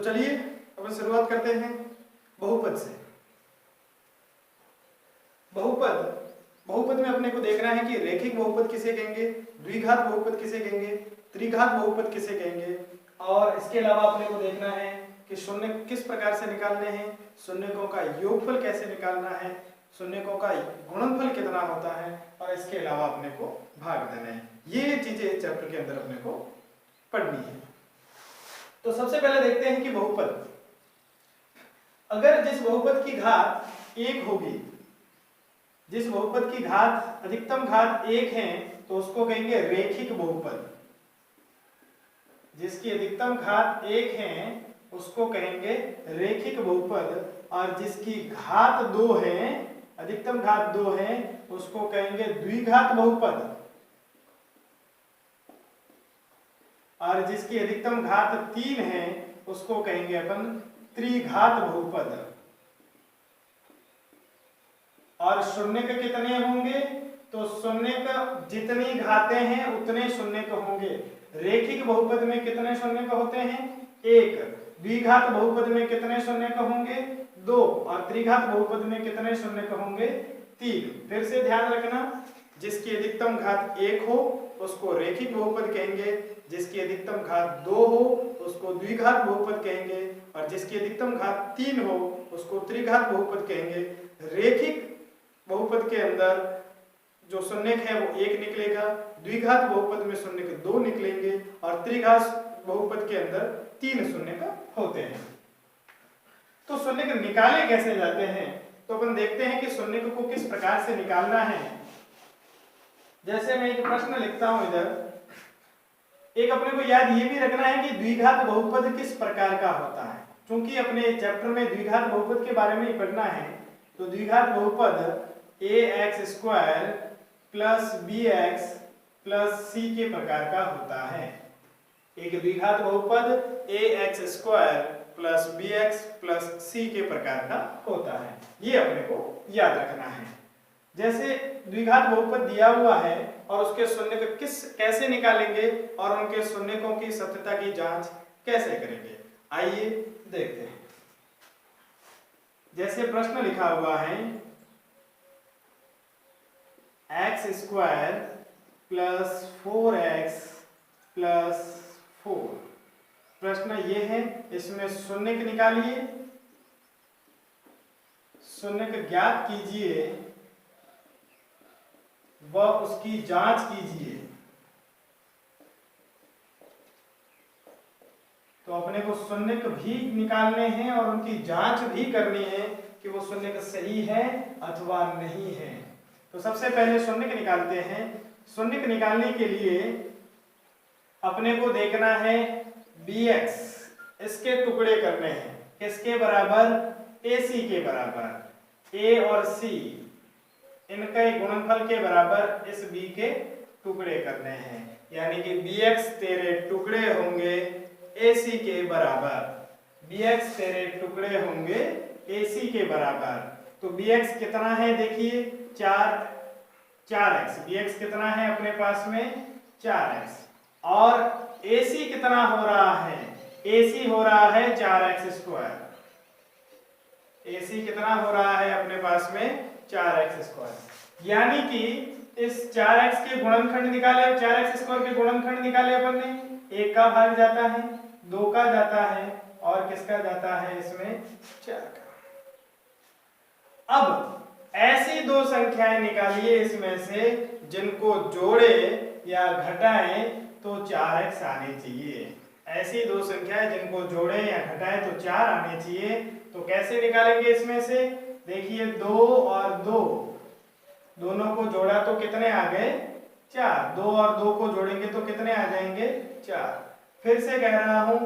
चलिए अपन शुरुआत करते हैं बहुपद से। बहुपद में अपने को देखना है कि रेखिक बहुपद किसे कहेंगे, द्विघात बहुपद किसे कहेंगे, त्रिघात बहुपद किसे कहेंगे, और इसके अलावा अपने को देखना है कि शून्य किस प्रकार से निकालने हैं, शून्यकों का योगफल कैसे निकालना है, शून्यकों का गुणनफल कितना होता है, और इसके अलावा अपने को भाग देना है। ये चीजें इस चैप्टर के अंदर अपने को पढ़नी है। तो सबसे पहले देखते हैं कि बहुपद, अगर जिस बहुपद की घात एक होगी, जिस बहुपद की घात अधिकतम घात एक है तो उसको कहेंगे रेखिक बहुपद। जिसकी अधिकतम घात एक है उसको कहेंगे रेखिक बहुपद, और जिसकी घात दो है, अधिकतम घात दो है, उसको कहेंगे द्विघात बहुपद, और जिसकी अधिकतम घात तीन है उसको कहेंगे अपन त्रिघात बहुपद। और शून्यक कितने होंगे, तो शून्यक जितनी घातें हैं उतने शून्यक होंगे। रेखिक बहुपद में कितने शून्यक होते हैं, एक। द्विघात बहुपद में कितने शून्यक होंगे, दो। और त्रिघात बहुपद में कितने शून्यक होंगे, तीन। फिर से ध्यान रखना, जिसकी अधिकतम घात एक हो उसको रेखिक बहुपद कहेंगे, जिसकी अधिकतम घात दो हो उसको द्विघात बहुपद कहेंगे, और जिसकी अधिकतम घात तीन हो उसको त्रिघात बहुपद कहेंगे। रेखिक बहुपद के अंदर जो शून्यक है वो एक निकलेगा, द्विघात बहुपद में शून्यक दो निकलेंगे, और त्रिघात बहुपद के अंदर तीन शून्यक होते हैं। तो शून्यक निकाले कैसे जाते हैं, तो अपन देखते हैं कि शून्यक को किस प्रकार से निकालना है। जैसे मैं एक प्रश्न लिखता हूं इधर, एक अपने को याद ये भी रखना है कि द्विघात बहुपद किस प्रकार का होता है, क्योंकि अपने चैप्टर में द्विघात बहुपद के बारे में ही पढ़ना है। तो द्विघात बहुपद ax² plus bx plus c के प्रकार का होता है। एक द्विघात बहुपद ax² plus bx plus c के प्रकार का होता है, ये अपने को याद रखना है। जैसे द्विघात बहुपद दिया हुआ है और उसके शून्यक कैसे निकालेंगे और उनके शून्यकों की सत्यता की जांच कैसे करेंगे, आइए देखते हैं। जैसे प्रश्न लिखा हुआ है x² प्लस 4x प्लस 4। प्रश्न ये है, इसमें शून्यक निकालिए, शून्यक ज्ञात कीजिए व उसकी जांच कीजिए। तो अपने को शून्यक भी निकालने हैं और उनकी जांच भी करनी है कि वो शून्यक सही है अथवा नहीं है। तो सबसे पहले शून्यक निकालते हैं। शून्यक निकालने के लिए अपने को देखना है bx, इसके टुकड़े करने हैं, किसके बराबर, ac के बराबर। a और c इनके गुणनफल के बराबर इस b के टुकड़े करने हैं, यानी कि bx तेरे टुकड़े होंगे ac के बराबर। bx तेरे टुकड़े होंगे ac के बराबर। तो bx कितना है, देखिए 4x। bx कितना है अपने पास में 4x, और ac कितना हो रहा है, ac हो रहा है 4x²। ac कितना हो रहा है अपने पास में 4x², यानी कि इस 4x के गुणनखंड निकाले, 4x² के गुणनखंड निकाले अपन ने, 1 का भाग जाता है, 2 का जाता है, और किसका जाता है इसमें 4 का। अब ऐसी दो संख्याएं निकालिए इसमें से जिनको जोड़े या घटाएं तो 4x आने चाहिए। ऐसी दो संख्याएं जिनको जोड़े या घटाएं तो 4 आने चाहिए। तो कैसे निकालेंगे इसमें से, देखिए 2 और 2, दोनों को जोड़ा तो कितने आ गए 4। 2 और 2 को जोड़ेंगे तो कितने आ जाएंगे 4। फिर से कह रहा हूं,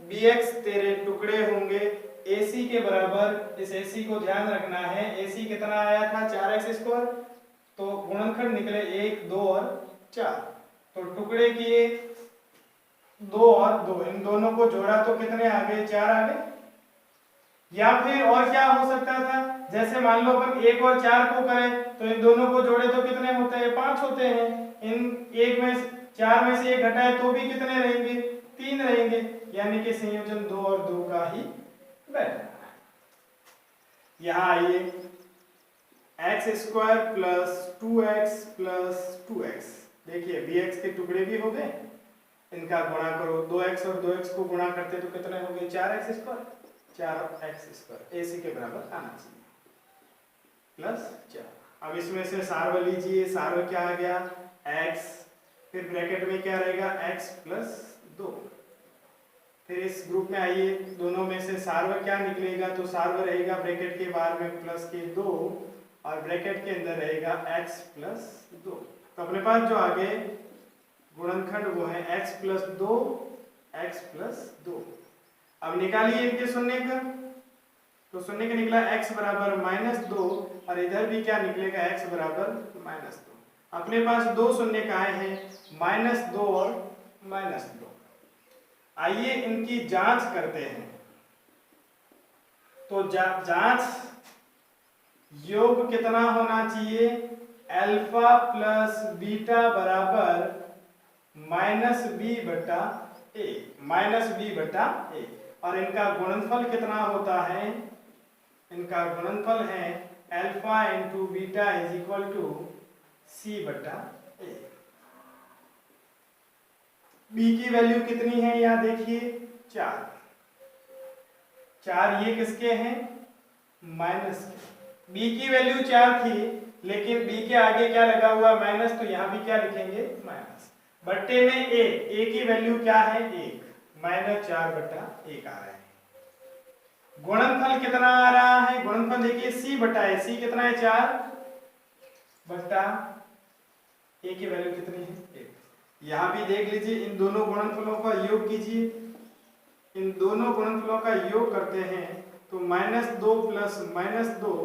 bx तेरे टुकड़े होंगे ac के बराबर। इस ac को ध्यान रखना है, ac कितना आया था 4x², तो गुणनखंड निकले 1, 2 और 4। तो टुकड़े किए 2 और 2, इन दोनों को जोड़ा तो कितने आ गए 4 आ गए। या फिर और क्या हो सकता था, जैसे मान लो अपन 1 और 4 को करें तो इन दोनों को जोड़े तो कितने होते हैं 5 होते हैं। इन 1 में 4 में से 1 घटाए तो भी कितने रहेंगे 3 रहेंगे, यानी कि संयोजन 2 और 2 का ही बैठना है। यहाँ आइए x² plus 2x plus 2x, देखिए bx के टुकड़े भी हो गए, इनका गुणा करो, 2x और 2x को गुणा करते तो कितने हो गए 4x², 4x² ac के बराबर आना चाहिए प्लस 4। अब इसमें से सार्व लीजिए, सार्व क्या आ गया x, फिर ब्रैकेट में क्या रहेगा x प्लस 2। फिर इस ग्रुप में आइए, दोनों में से सार्व क्या निकलेगा, तो सार्व रहेगा ब्रैकेट के बाहर में प्लस के 2 और ब्रैकेट के अंदर रहेगा x प्लस 2। तो अपने पास जो आगे गुणनखंड वो है x प्लस 2, x प्लस 2। अब निकालिए इनके शून्य का, तो शून्य का निकला x बराबर -2 और इधर भी क्या निकलेगा x बराबर -2। अपने पास दो शून्य का आए हैं -2 और -2। आइए इनकी जांच करते हैं। तो जांच योग कितना होना चाहिए, अल्फा प्लस बीटा बराबर -b/a, और इनका गुणनफल कितना होता है, इनका गुणनफल है alpha into beta is equal to c/a। b की वैल्यू कितनी है, यहाँ देखिए 4, ये किसके हैं माइनस के। b की वैल्यू 4 थी, लेकिन b के आगे क्या लगा हुआ माइनस, तो यहाँ भी क्या लिखेंगे माइनस, बट्टे में a की वैल्यू क्या है 1, -4/1 आ रहा है। गुणनफल कितना आ रहा है, गुणनफल देखिए c/a, c कितना है 4/a की वैल्यू कितनी है 1। यहाँ भी देख लीजिए, इन दोनों गुणनफलों का योग कीजिए, इन दोनों गुणनफलों का योग करते हैं तो -2 प्लस -2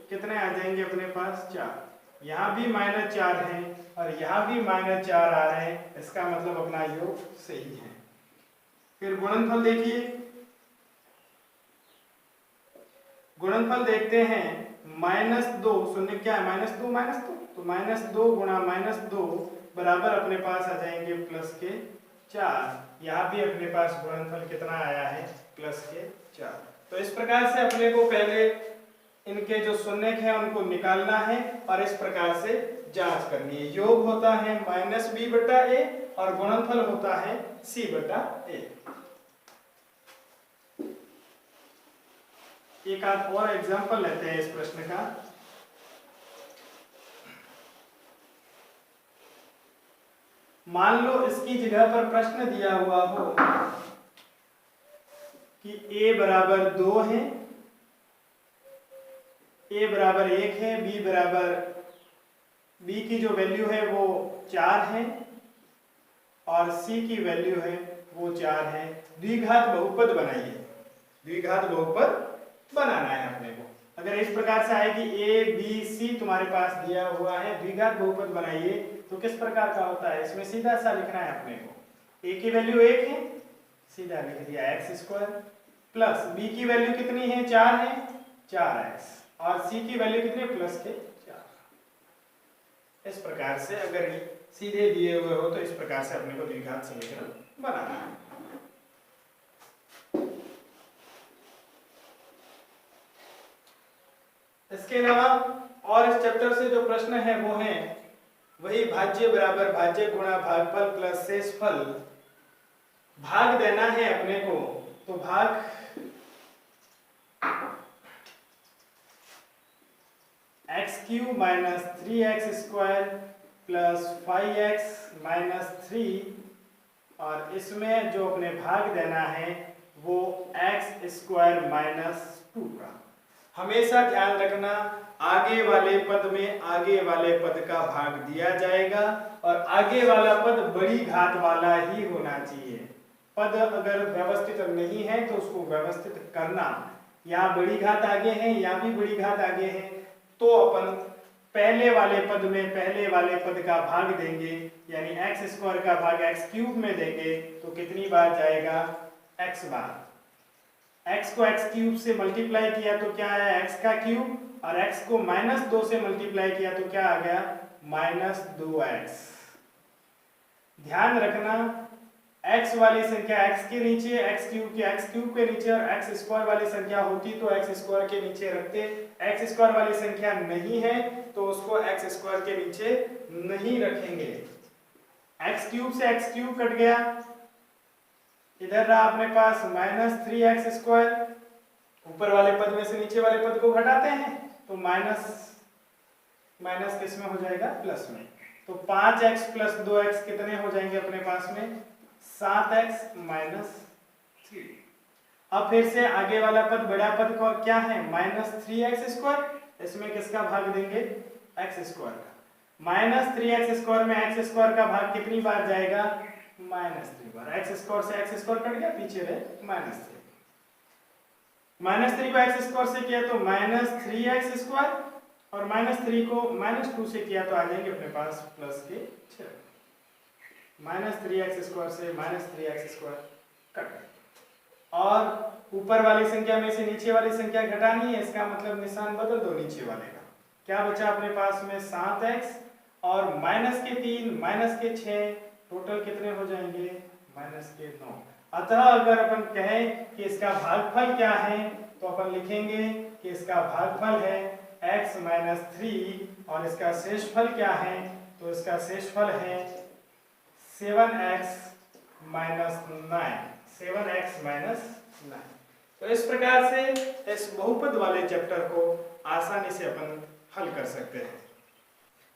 कितने आ जाएंगे अपने पास 4। यहाँ भी -4 है और यहाँ भी -4 आ रहे हैं, इसका मतलब अपना योग सही है। फिर गुणनफल देखिए, गुणनफल देखते हैं -2, शून्य क्या है -2, तो -2 गुणा -2 बराबर अपने पास आ जाएंगे प्लस के 4। यहाँ भी अपने पास गुणनफल कितना आया है प्लस के 4। तो इस प्रकार से अपने को पहले इनके जो शून्यक है उनको निकालना है और इस प्रकार से जांच करनी है। योग होता है -b/a और गुणनफल होता है c/a। एक आध और एग्जांपल लेते हैं इस प्रश्न का। मान लो इसकी जगह पर प्रश्न दिया हुआ हो कि a बराबर 2 है, a बराबर 1 है, b की जो वैल्यू है वो 4 है और c की वैल्यू है वो 4 है। द्विघात बहुपद बनाइए, द्विघात बहुपद बनाना है अपने को। अगर इस प्रकार से आए कि a b c तुम्हारे पास दिया हुआ है, द्विघात बहुपद बनाइए तो किस प्रकार का होता है, इसमें सीधा सा लिखना है अपने को। a की वैल्यू 1 है, सीधा लिख दिया x² प्लस b की वैल्यू कितनी है 4 है, 4x और c की वैल्यू कितनी प्लस के 4। इस प्रकार से अगर सीधे दिए हुए हो तो इस प्रकार से अपने को द्विघात समीकरण बनाना है। इसके अलावा और इस चैप्टर से जो प्रश्न है वो है वही भाज्य बराबर भाज्य गुणा भागफल प्लस शेषफल। भाग देना है अपने को, तो भाग x³ minus 3x² plus 5x minus 3 और इसमें जो अपने भाग देना है वो x² माइनस 2 का। हमेशा ध्यान रखना आगे वाले पद में आगे वाले पद का भाग दिया जाएगा और आगे वाला पद बड़ी घात वाला ही होना चाहिए। पद अगर व्यवस्थित नहीं है तो उसको व्यवस्थित करना। यहाँ बड़ी घात आगे है, यहाँ भी बड़ी घात आगे है, तो अपन पहले वाले पद में पहले वाले पद का भाग देंगे, यानी x² का भाग x³ में देंगे तो कितनी बार जाएगा x बार। x को x³ से मल्टीप्लाई किया तो क्या आया x का क्यूब और x को -2 से मल्टीप्लाई किया तो क्या आ गया -2x। ध्यान रखना x वाली संख्या x के नीचे, x क्यूब के नीचे और x स्क्वायर वाली संख्या होती तो x स्क्वायर के नीचे रखते। x स्क्वायर वाली संख्या नहीं है तो उसको x स्क्वायर के नीचे नहीं रखेंगे। x क्यूब से x क्यूब कट गया, इधर रहा अपने पास -3x स्क्वायर। ऊपर वाले पद में से नीचे वाले पद को घटाते हैं तो माइनस किस में हो जाएगा, प्लस में। तो 5x प्लस 2x कितने हो जाएंगे अपने पास में, 7x माइनस 3। अब फिर से आगे वाला पद, बड़ा पद को क्या है, -3x स्क्वायर। इसमें किसका भाग देंगे, x स्क्वायर का। -3x स्क्वायर में x स्क्वायर का भाग कितनी बार जाएगा, -3 बार। x स्क्वायर से x स्क्वायर कट गया, पीछे रहे -3। -3 को x स्क्वायर से किया तो -3x स्क्वायर और -3 को -2 से किया तो आ जाएंगे अपने पास प्लस के 6। -3x स्क्वायर से -3x स्क्वायर कट। और ऊपर वाली संख्या में से नीचे वाली संख्या घटानी है, इसका मतलब निशान बदल दो नीचे वाले का। क्या बचा अपने पास में, 7x और -3 -6, टोटल कितने हो जाएंगे, -9। अतः अगर अपन कहें कि इसका भागफल क्या है तो अपन लिखेंगे कि इसका भागफल है x माइनस 3 और इसका शेषफल क्या है, तो इसका शेषफल है 7x माइनस 9। 7x minus 9। तो इस प्रकार से इस बहुपद वाले चैप्टर को आसानी से अपन हल कर सकते हैं।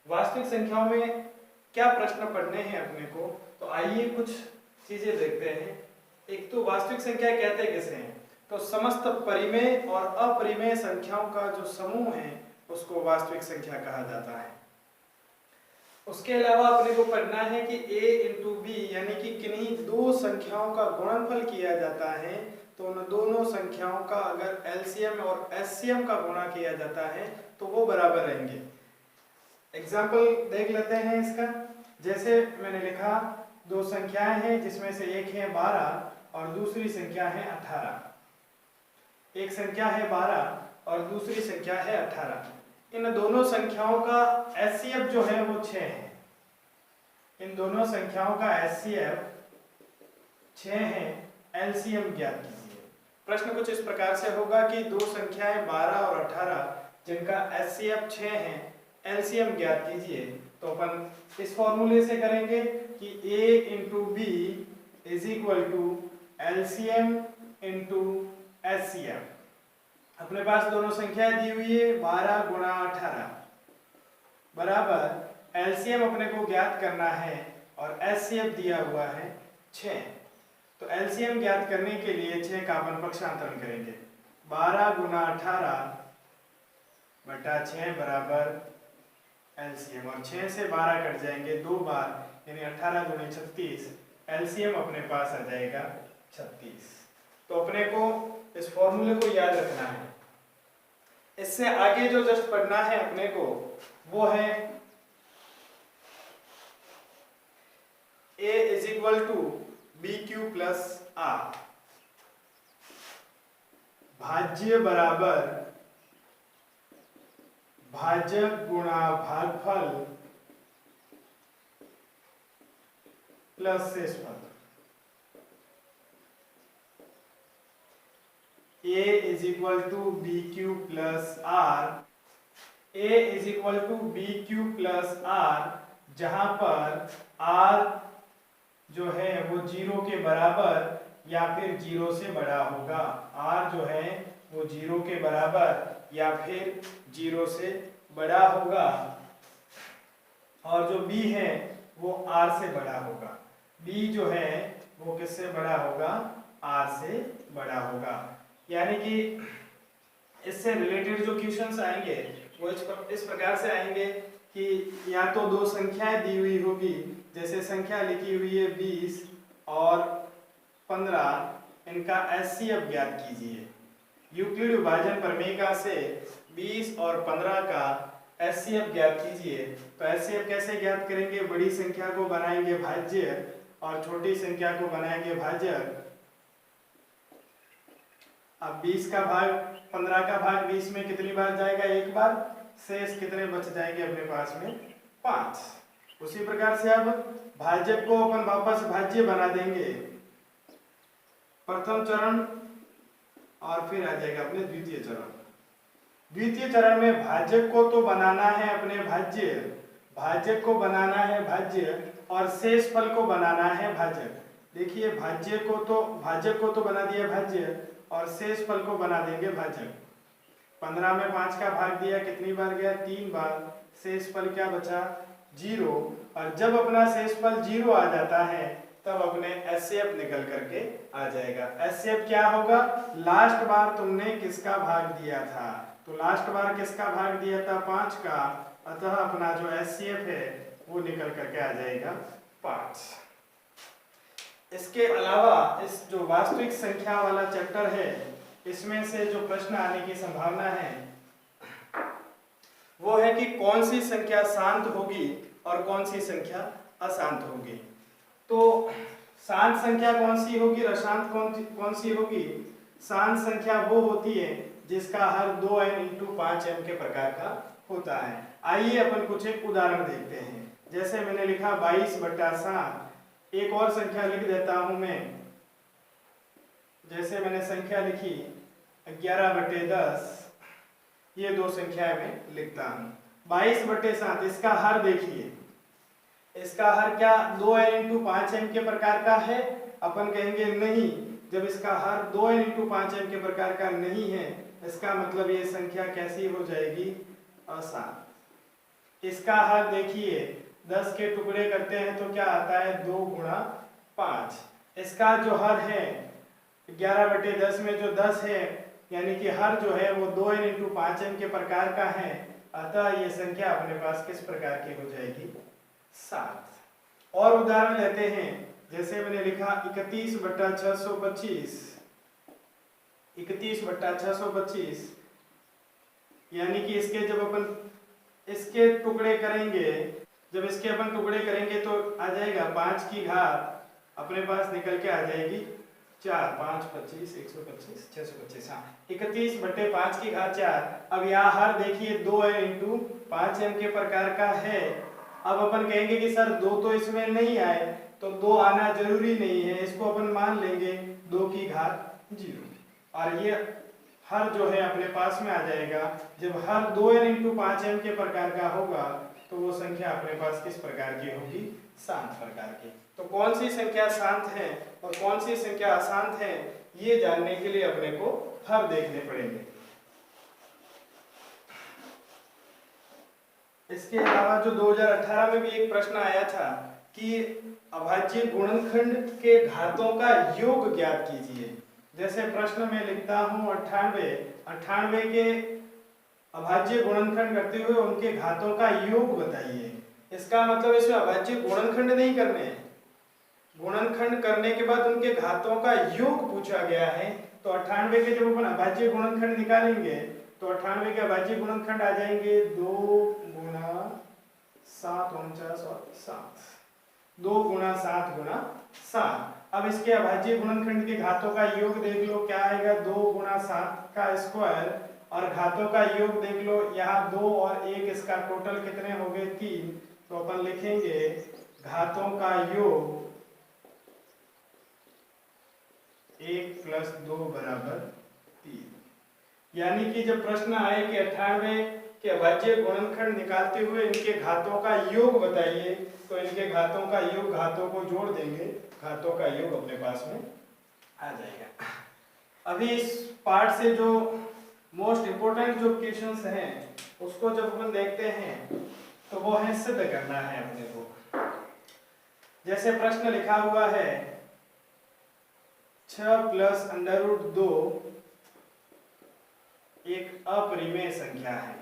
वास्तविक संख्याओं में क्या प्रश्न पढ़ने हैं अपने को, तो आइए कुछ चीजें देखते हैं। एक तो वास्तविक संख्या कहते किसे हैं, तो समस्त परिमेय और अपरिमेय संख्याओं का जो समूह है उसको वास्तविक संख्या कहा जाता है। उसके अलावा अपने को पढ़ना है कि a इंटू बी यानी कि किन्हीं दो संख्याओं का गुणनफल किया जाता है तो उन दोनों संख्याओं का अगर एलसीएम और एचसीएम का गुणा किया जाता है तो वो बराबर रहेंगे। एग्जाम्पल देख लेते हैं इसका। जैसे मैंने लिखा, दो संख्याएं हैं जिसमें से एक है 12 और दूसरी संख्या है 18। एक संख्या है 12 और दूसरी संख्या है 18। इन दोनों संख्याओं का एचसीएफ जो है वो 6 है। इन दोनों संख्याओं का एचसीएफ 6 है। एलसीएम ज्ञात कीजिए। प्रश्न कुछ इस प्रकार से होगा कि दो संख्याएं 12 और 18 जिनका एचसीएफ 6 है, एलसीएम ज्ञात कीजिए। तो अपन इस फॉर्मूले से करेंगे कि a into B is equal to LCM into HCM. अपने पास दोनों संख्याएं दी हुई है 12 गुणा 18 बराबर एलसीएम अपने को ज्ञात करना है और एचसीएफ दिया हुआ है 6। तो एलसीएम ज्ञात करने के लिए 6 का अपन पक्षांतरण करेंगे। 12 गुणा 18 बटा 6 बराबर एलसीएम, और 6 से 12 कट जाएंगे 2 बार यानी 18 गुणे 36। एलसीएम अपने पास आ जाएगा 36। तो अपने को इस फॉर्मूले को याद रखना है। इससे आगे जो जस्ट पढ़ना है अपने को वो है a is equal to b q plus r. भाज्य बराबर भाजक गुणा भागफल प्लस शेषफल। a is equal to b q plus r. a is equal to b q plus r, जहां पर r जो है वो 0 के बराबर या फिर 0 से बड़ा होगा। r जो है वो 0 के बराबर या फिर 0 से बड़ा होगा, और जो b है वो r से बड़ा होगा। b जो है वो किससे बड़ा होगा, r से बड़ा होगा। यानी कि इससे रिलेटेड जो क्वेश्चंस आएंगे वो इस प्रकार से आएंगे कि या तो दो संख्याएं दी हुई होगी, जैसे संख्या लिखी हुई है 20 और 15, इनका एचसीएफ ज्ञात कीजिए। यूक्लिड विभाजन प्रमेय से 20 और 15 का एचसीएफ ज्ञात कीजिए। तो एचसीएफ कैसे ज्ञात करेंगे, बड़ी संख्या को बनाएंगे भाज्य और छोटी संख्या को बनाएंगे भाजक। अब 20 का भाग 15 का भाग 20 में कितनी बार जाएगा, एक बार। शेष कितने बच जाएंगे अपने पास में, 5। उसी प्रकार से अब भाज्य को अपन वापस भाज्य बना देंगे, प्रथम चरण और फिर आ जाएगा अपने द्वितीय चरण। द्वितीय चरण में भाजक को तो बनाना है अपने भाज्य, भाजक को बनाना है भाज्य और शेष फल को बनाना है भाजक। देखिए भाजक को तो बना दिया भाज्य और शेष फल को बना देंगे भाजक। 15 में 5 का भाग दिया, कितनी बार गया? 3 बार। शेष फल क्या बचा? 0। और जब अपना शेष फल 0 आ जाता है तब अपने एचसीएफ निकल करके आ जाएगा। एचसीएफ क्या होगा? लास्ट बार तुमने किसका भाग दिया था? तो लास्ट बार किसका भाग दिया था? 5 का। अतः अपना जो एचसीएफ है वो निकल करके आ जाएगा 5। इसके अलावा इस जो वास्तविक संख्या वाला चैप्टर है इसमें से जो प्रश्न आने की संभावना है वो है कि कौन सी संख्या शांत होगी और कौन सी संख्या अशांत होगी। तो शांत संख्या कौन सी होगी और अशांत कौन सी होगी? शांत संख्या वो होती है जिसका हर 2n × 5m के प्रकार का होता है। आइए अपन कुछ एक उदाहरण देखते हैं। जैसे मैंने लिखा 22/7। एक और संख्या लिख देता हूं मैं। जैसे मैंने संख्या लिखी 11/10। ये दो संख्या में लिखता हूं। 22/7 इसका हर देखिए, इसका हर क्या 2n × 5m के प्रकार का है? अपन कहेंगे नहीं। जब इसका हर 2n × 5m के प्रकार का नहीं है इसका मतलब ये संख्या कैसी हो जाएगी? अशांत। इसका हर देखिए 10 के टुकड़े करते हैं तो क्या आता है? 2 × 5। इसका जो हर है 11/10 में जो 10 है यानी कि हर जो है वो 2n × 5m के प्रकार का है। अतः ये संख्या अपने पास किस प्रकार की हो जाएगी? 7। और उदाहरण लेते हैं। जैसे मैंने लिखा 31/625। 31/625 यानी कि इसके जब अपन इसके टुकड़े करेंगे, जब इसके अपन टुकड़े करेंगे तो आ जाएगा 5 की घात अपने पास निकल के आ जाएगी 4। 5 25 125 625। हाँ, 31/5 की घात 4। अब यहाँ हर देखिए 2n × 5m के प्रकार का है। अब अपन कहेंगे कि सर 2 तो इसमें नहीं आए, तो 2 आना जरूरी नहीं है, इसको अपन मान लेंगे 2 की घात 0। और ये हर जो है अपने पास में आ जाएगा। जब हर 2n × 5m के प्रकार का होगा तो वो संख्या अपने पास किस प्रकार की होगी? शांत प्रकार की। तो कौन सी संख्या शांत है और कौन सी संख्या अशांत है ये जानने के लिए अपने को हर देखने पड़ेंगे। इसके अलावा जो 2018 में भी एक प्रश्न आया था कि अभाज्य गुणनखंड के घातों का योग ज्ञात कीजिए। जैसे प्रश्न में लिखता हूं 98 के अभाज्य गुणनखंड करते हुए उनके घातों का योग बताइए। इसका मतलब इसमें अभाज्य गुणनखंड नहीं करने हैं, गुणनखंड करने के बाद उनके घातों का योग पूछा गया है। तो 98 के जब अपन अभाज्य गुणनखंड निकालेंगे तो 98 के अभाज्य गुणनखंड आ जाएंगे 2 × 7 49 और 7। 2 × 7 × 7। अब इसके अभाज्य गुणनखंड के घातों का योग देख लो क्या आएगा? 2 × 7 का स्क्वायर और घातों का योग देख लो, यहाँ 2 और 1 इसका टोटल कितने हो गए? 3। तो अपन लिखेंगे घातों का योग 1 + 2 = 3। यानी कि जब प्रश्न आए कि 98 के अभाज्य गुणनखंड निकालते हुए इनके घातों का योग बताइए, तो इनके घातों का योग, घातों को जोड़ देंगे, घातों का योग अपने पास में आ जाएगा। अभी इस पार्ट से जो मोस्ट इंपोर्टेंट जो क्वेश्चंस हैं उसको जब अपन देखते हैं तो वो है सिद्ध करना है अपने को। जैसे प्रश्न लिखा हुआ है 6 + √2 एक अपरिमेय संख्या है।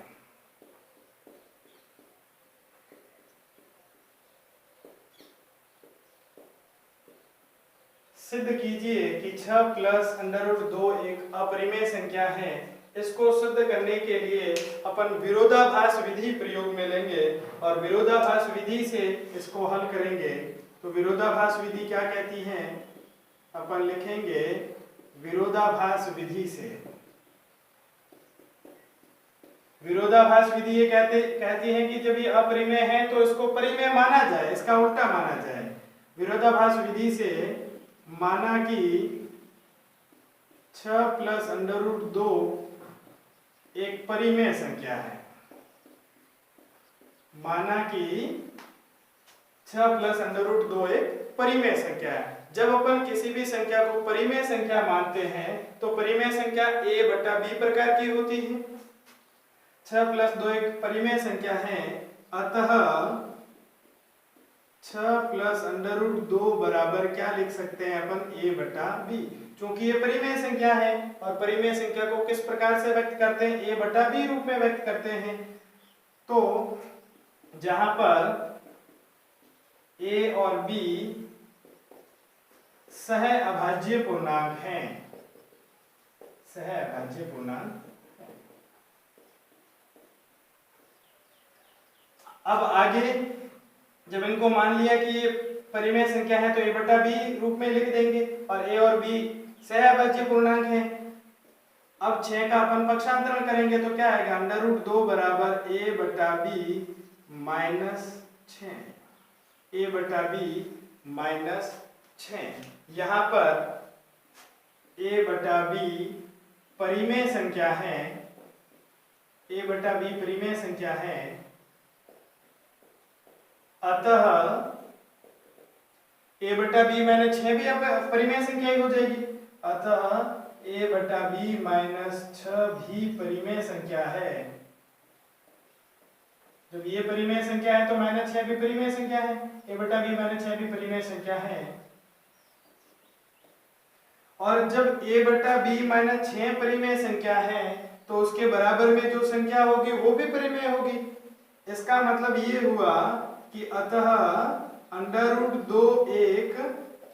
सिद्ध कीजिए कि 6 + √2 एक अपरिमेय संख्या है। इसको सिद्ध करने के लिए अपन विरोधाभास विधि प्रयोग में लेंगे और विरोधाभास विधि से इसको हल करेंगे। तो विरोधाभास विधि क्या कहती है? अपन लिखेंगे विरोधाभास विधि से विरोधाभास विधि ये कहती है कि जब ये अपरिमेय है तो इसको परिमेय माना जाए, इसका उल्टा माना जाए। विरोधाभास विधि से माना कि 6 + √2 एक परिमेय संख्या है। माना कि 6 + √2 एक परिमेय संख्या है। जब अपन किसी भी संख्या को परिमेय संख्या मानते हैं तो परिमेय संख्या a/b प्रकार की होती है। 6 + 2 एक परिमेय संख्या है, अतः 6 + √2 बराबर क्या लिख सकते हैं अपन, a/b। चूंकि ये परिमेय संख्या है और परिमेय संख्या को किस प्रकार से व्यक्त करते हैं, a/b रूप में व्यक्त करते हैं। तो जहां पर a और b सह अभाज्य पूर्णांक हैं, सह अभाज्य पूर्णांक। अब आगे जब इनको मान लिया कि ये परिमेय संख्या है तो a/b रूप में लिख देंगे और a और b सह अभाज्य पूर्णांक है। अब 6 का अपन पक्षांतरण करेंगे तो क्या आएगा, √2 बराबर a/b - 6, a/b - 6। यहाँ पर a/b परिमेय संख्या है, a/b परिमेय संख्या है, अतः a/b - 6 भी अब परिमेय संख्या ही हो जाएगी, अतः a/b - 6 भी परिमेय संख्या है। जब ये परिमेय संख्या है तो -6 भी परिमेय संख्या है, a/b - 6 भी परिमेय संख्या है। और जब a/b - 6 परिमेय संख्या है तो उसके बराबर में जो संख्या होगी वो भी परिमेय होगी। इसका मतलब ये हुआ कि अतः √2 एक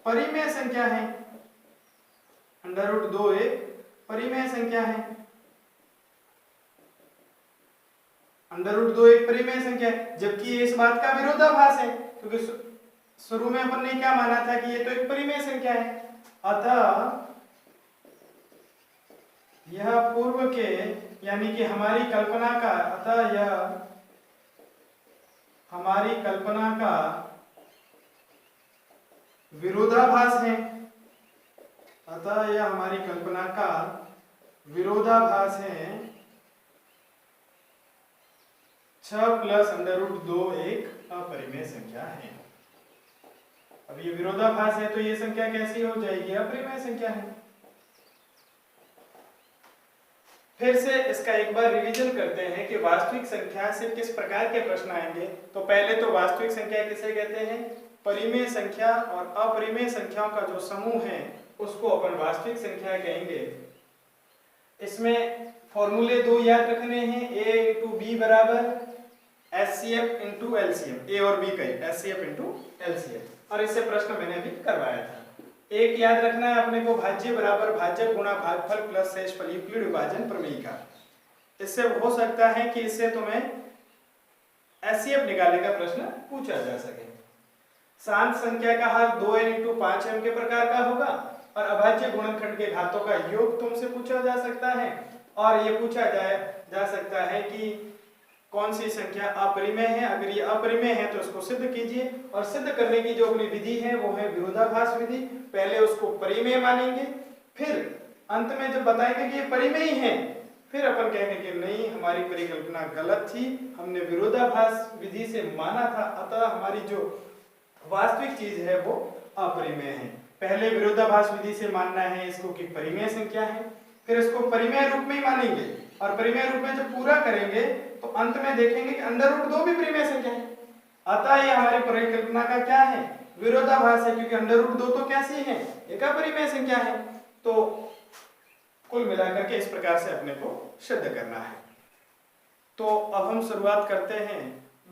परिमेय संख्या है, √2 एक परिमेय संख्या है, √2 एक परिमेय संख्या है। जबकि इस बात का विरोधाभास है, क्योंकि शुरू में अपन ने क्या माना था कि ये तो एक परिमेय संख्या है। अतः यह पूर्व के यानी कि हमारी कल्पना का, अतः यह हमारी कल्पना का विरोधाभास है, अतः यह हमारी कल्पना का विरोधाभास है। 6 + √2 एक अपरिमेय संख्या है। अब ये विरोधाभास है तो ये संख्या कैसी हो जाएगी, अपरिमेय संख्या है। फिर से इसका एक बार रिवीजन करते हैं कि वास्तविक संख्या से किस प्रकार के प्रश्न आएंगे। तो पहले तो वास्तविक संख्या किसे कहते हैं, परिमेय संख्या और अपरिमेय संख्याओं का जो समूह है उसको अपन वास्तविक संख्या कहेंगे। इसमें फॉर्मूले दो याद रखने हैं, a × b बराबर HCF × LCM, a और b का HCF × LCM, और इससे प्रश्न मैंने अभी करवाया था। एक याद रखना है अपने को, भाज्य बराबर भाजक गुणा भागफल प्लस शेषफल, यूक्लिड विभाजन प्रमेय का। इससे हो सकता है कि इससे तुम्हें HCF निकालने का प्रश्न पूछा जा सके। शांत संख्या का हर 2n × 5m के प्रकार का होगा और अभाज्य गुणनखंड के घातों का योग तुमसे पूछा जा सकता है। और ये पूछा जा सकता है कि कौन सी संख्या अपरिमेय है, अगर ये अपरिमेय है तो इसको सिद्ध कीजिए। और सिद्ध करने की जो अपनी विधि है वो है विरोधाभास विधि। पहले उसको परिमेय मानेंगे, फिर अंत में जब बताएंगे कि ये परिमेय है, फिर अपन कहेंगे कि नहीं, हमारी परिकल्पना गलत थी, हमने विरोधाभास विधि से माना था, अतः हमारी जो वास्तविक चीज है वो अपरिमेय है। पहले विरोधाभास विधि से मानना है इसको कि परिमेय संख्या है, फिर इसको परिमेय रूप में ही मानेंगे और परिमेय रूप में जब पूरा करेंगे तो अंत में देखेंगे कि √2 भी परिमेय संख्या है। अतः ये हमारी परिकल्पना का क्या है, विरोधाभास है, क्योंकि √2 तो कैसी है, एक अपरिमेय संख्या है। तो कुल मिलाकर के इस प्रकार से अपने को सिद्ध करना है। तो अब हम शुरुआत करते हैं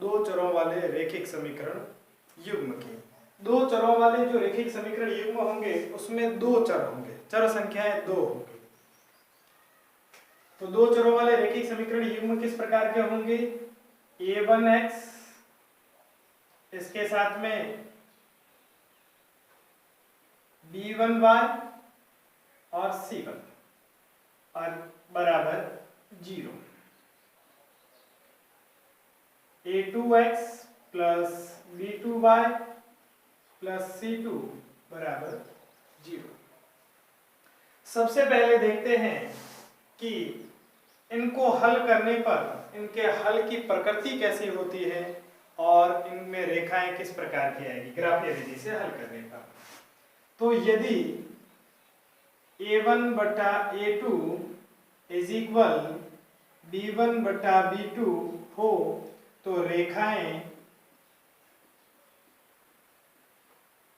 दो चरों वाले रेखिक समीकरण युग्म की। दो चरों वाले जो रेखिक समीकरण युग्म होंगे उसमें दो चर होंगे, चर संख्याएं दो होंगी। तो दो चरों वाले रेखिक समीकरण युग्म किस प्रकार के होंगे, a1x इसके साथ में b1y और c1 और बराबर 0। a2x plus b2y plus c2 बराबर 0। सबसे पहले देखते हैं कि इनको हल करने पर इनके हल की प्रकृति कैसी होती है और इनमें रेखाएं किस प्रकार की आएगी ग्राफीय विधि से हल करने पर। तो यदि a1 बटा a2 इज इक्वल b1 बटा b2 हो तो रेखाएं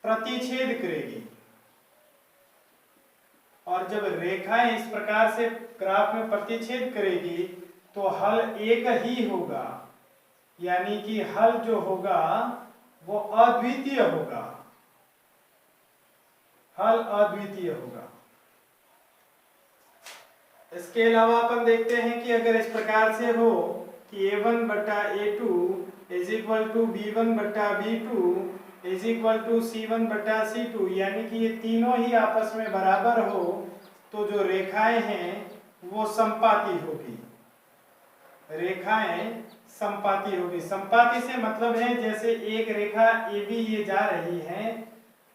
प्रतिच्छेद करेगी, और जब रेखाएं इस प्रकार से ग्राफ में प्रतिच्छेद करेगी तो हल एक ही होगा, यानी कि हल जो होगा वो अद्वितीय होगा, हल अद्वितीय होगा। इसके अलावा अपन देखते हैं कि अगर इस प्रकार से हो कि a1 बटा a2 is equal to b1 बटा b2 is equal to c1 बटा c2, यानी कि ये तीनों ही आपस में बराबर हो तो जो रेखाएं हैं वो संपाती होगी, रेखाएं संपाती होगी। संपाती से मतलब है जैसे एक रेखा AB ये जा रही है,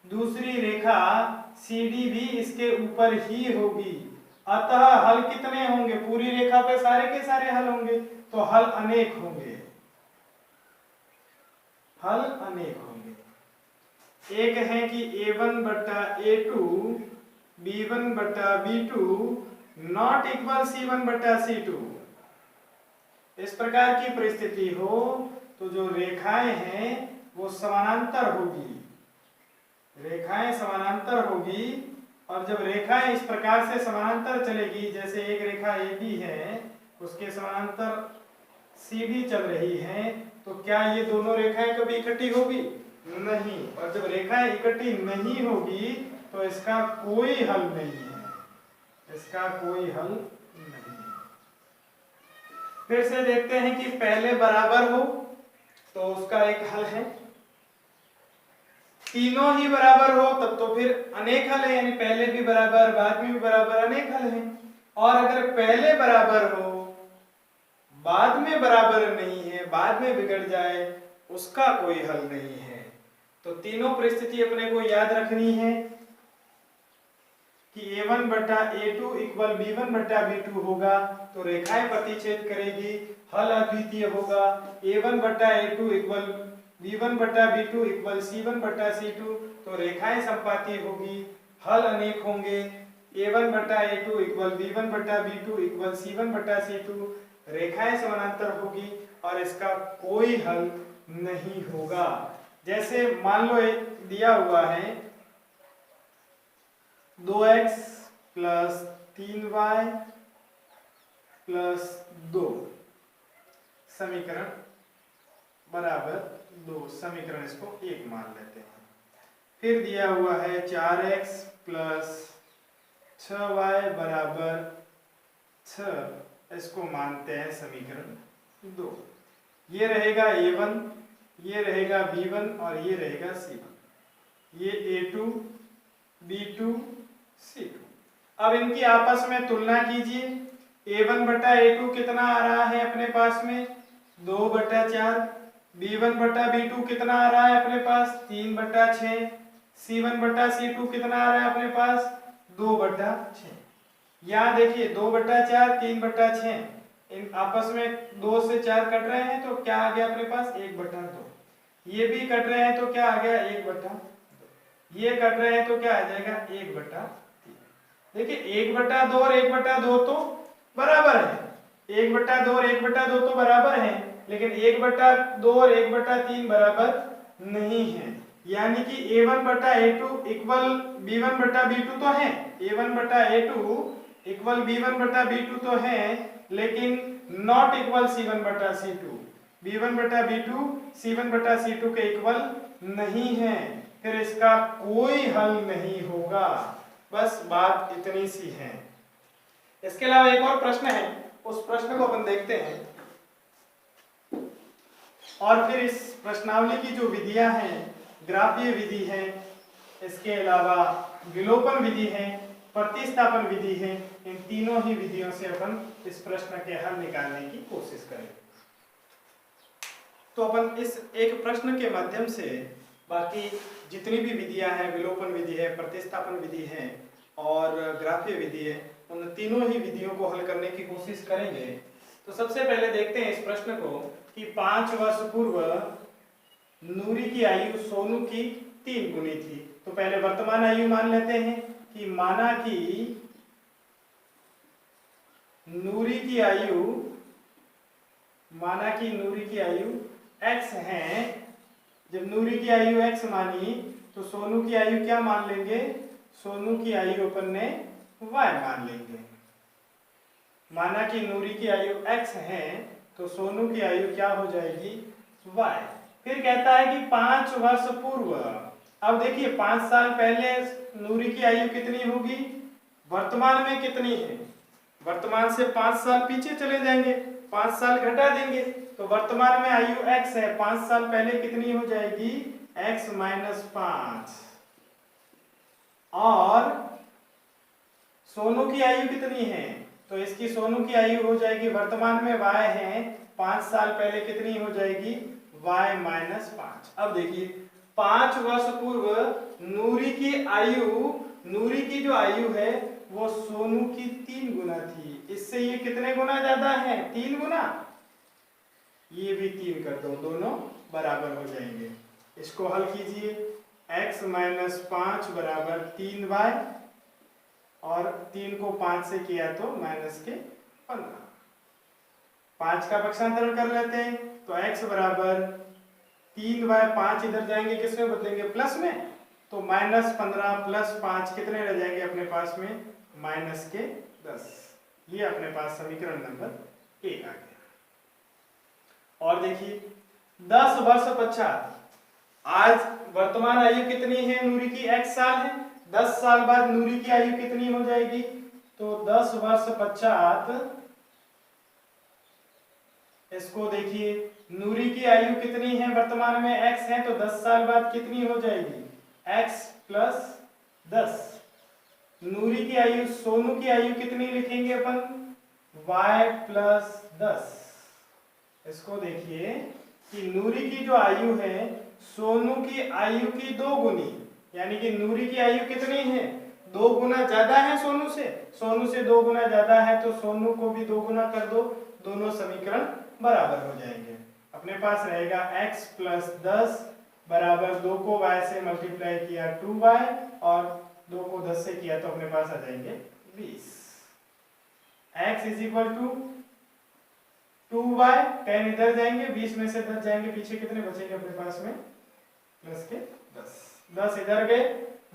दूसरी रेखा CD भी इसके ऊपर ही होगी, अतः हल कितने होंगे, पूरी रेखा पे सारे के सारे हल होंगे, तो हल अनेक होंगे, हल अनेक होंगे। एक है कि a1 बटा a2 b1 बटा b2 नॉट इक्वल c1 बटा c2। इस प्रकार की परिस्थिति हो तो जो रेखाएं हैं वो समानांतर होगी, रेखाएं समानांतर होगी, और जब रेखाएं इस प्रकार से समानांतर चलेगी, जैसे एक रेखा AB है उसके समानांतर CD चल रही है, तो क्या ये दोनों रेखाएं कभी इकट्ठी होगी? नहीं। और जब रेखाएं इकट्ठी नहीं होगी तो इसका कोई हल नहीं है, इसका कोई हल नहीं है। फिर से देखते हैं कि पहले बराबर हो तो उसका एक हल है, तीनों ही बराबर हो तब तो फिर अनेक हल है, यानी पहले भी बराबर बाद में भी बराबर, अनेक हल है। और अगर पहले बराबर हो बाद में बराबर नहीं है, बाद में बिगड़ जाए, उसका कोई हल नहीं है। तो तीनों परिस्थिति अपने को याद रखनी है कि a1 बटा a2 इक्वल b1 बटा b2 होगा तो रेखाएं प्रतिच्छेद करेगी, हल अद्वितीय होगा। a1 बटा a2 इक्वल b1 बटा b2 इक्वल c1 बटा c2 तो रेखाएं संपाती होगी, हल अनेक होंगे। a1 बटा a2 इक्वल b1 बटा b2 इक्वल c1 बटा c2 रेखाएं समानांतर होगी और इसका कोई हल नहीं होगा। जैसे मान लो दिया हुआ है 2x प्लस 3y प्लस 2 समीकरण बराबर 2, समीकरण इसको 1 मान लेते हैं। फिर दिया हुआ है 4x प्लस 6y बराबर 6, इसको मानते हैं समीकरण 2। ये रहेगा a1, ये रहेगा b1 और ये रहेगा c1, ये a2 b2 c2। अब इनकी आपस में तुलना कीजिए, a1 बटा a2 कितना आ रहा है अपने पास में 2 बटा 4, b1 बटा b2 कितना आ रहा है अपने पास 3 बटा 6, c1 बटा c2 कितना आ रहा है अपने पास 2 बटा 6। यहाँ देखिए 2 बटा 4 3 बटा 6, इन आपस में 2 से 4 कट रहे हैं तो क्या आ गया अपने पास 1 बटा 2। ये भी कट रहे हैं तो क्या आ गया 1 बटा 2, ये कट रहे हैं तो क्या आ जाएगा 1 बटा 3। देखिए 1 बटा 2 और 1 बटा 2 तो बराबर है, 1 बटा 2 और 1 बटा 2 तो बराबर है, लेकिन 1 बटा 2 और 1 बटा 3 बराबर नहीं है। यानी कि a1 बटा a2 इक्वल b1 बटा b2 तो है, a1 बटा a2 इक्वल b1 बटा b2 तो है, लेकिन नॉट इक्वल c1 बटा c2, b1 बटा b2 c1 बटा c2 के इक्वल नहीं है, फिर इसका कोई हल नहीं होगा। बस बात इतनी सी है। इसके अलावा एक और प्रश्न है, उस प्रश्न को अपन देखते हैं और फिर इस प्रश्नावली की जो विधियां हैं, ग्राफीय विधि है, इसके अलावा विलोपन विधि है, प्रतिस्थापन विधि है, इन तीनों ही विधियों से अपन इस प्रश्न के हल निकालने की कोशिश करें। तो अपन इस एक प्रश्न के माध्यम से बाकी जितनी भी विधियां हैं, विलोपन विधि है, प्रतिस्थापन विधि है और ग्राफीय विधि है, उन तीनों ही विधियों को हल करने की कोशिश करेंगे। तो सबसे पहले देखते हैं इस प्रश्न को कि 5 वर्ष पूर्व नूरी की आयु सोनू की 3 गुनी थी। तो पहले वर्तमान आयु मान लेते हैं कि माना कि नूरी की आयु x है। जब नूरी की आयु x मानी तो सोनू की आयु क्या मान लेंगे? सोनू की आयु अपन ने y मान लेंगे। माना कि नूरी की आयु x है तो सोनू की आयु क्या हो जाएगी? y। फिर कहता है कि 5 वर्ष पूर्व। अब देखिए 5 साल पहले नूरी की आयु कितनी होगी, वर्तमान में कितनी है? वर्तमान से 5 साल पीछे चले जाएंगे, 5 साल घटा देंगे तो वर्तमान में आयु x है, 5 साल पहले कितनी हो जाएगी? x minus 5। और सोनू की आयु कितनी है? तो इसकी सोनू की आयु हो जाएगी, वर्तमान में y है, 5 साल पहले कितनी हो जाएगी? y minus 5। अब देखिए 5 वर्ष पूर्व नूरी की जो आयु है वो सोनू की 3 गुना थी। इससे ये कितने गुना ज्यादा है? 3 गुना। ये भी 3 कर दो, दोनों बराबर हो जाएंगे। इसको हल कीजिए, x माइनस 5 बराबर 3y और 3 को 5 से किया तो माइनस के 15। 5 का पक्षांतरण कर लेते हैं तो x बराबर 3y, 5 इधर जाएंगे, किसमें बदलेंगे? प्लस में। तो माइनस 15 प्लस 5 कितने रह जाएंगे अपने पास में? माइनस के 10। ये अपने पास समीकरण नंबर 1 आ गया। और देखिए 10 वर्ष पश्चात, आज वर्तमान आयु कितनी है नूरी की? x साल है। 10 साल बाद नूरी की आयु कितनी हो जाएगी? तो 10 वर्ष पश्चात इसको देखिए, नूरी की आयु कितनी है? वर्तमान में x है तो 10 साल बाद कितनी हो जाएगी? x plus 10। नूरी की आयु, सोनू की आयु कितनी लिखेंगे अपन? y plus 10। इसको देखिए कि नूरी की जो आयु है सोनू की आयु की 2 गुनी, यानी कि नूरी की आयु कितनी है? 2 गुना ज्यादा है सोनू से। सोनू से 2 गुना ज्यादा है तो सोनू को भी 2 गुना कर दो, दोनों समीकरण बराबर हो जाएंगे। अपने पास रहेगा x प्लस 10 बराबर 2 को y से मल्टीप्लाई किया 2y और 2 को 10 से किया तो अपने पास आ जाएंगे 20। x is equal to 2y, 10 इधर जाएंगे, 20 में से 10 जाएंगे, पीछे कितने बचेंगे अपने पास में? प्लस के 10। 10 इधर गए,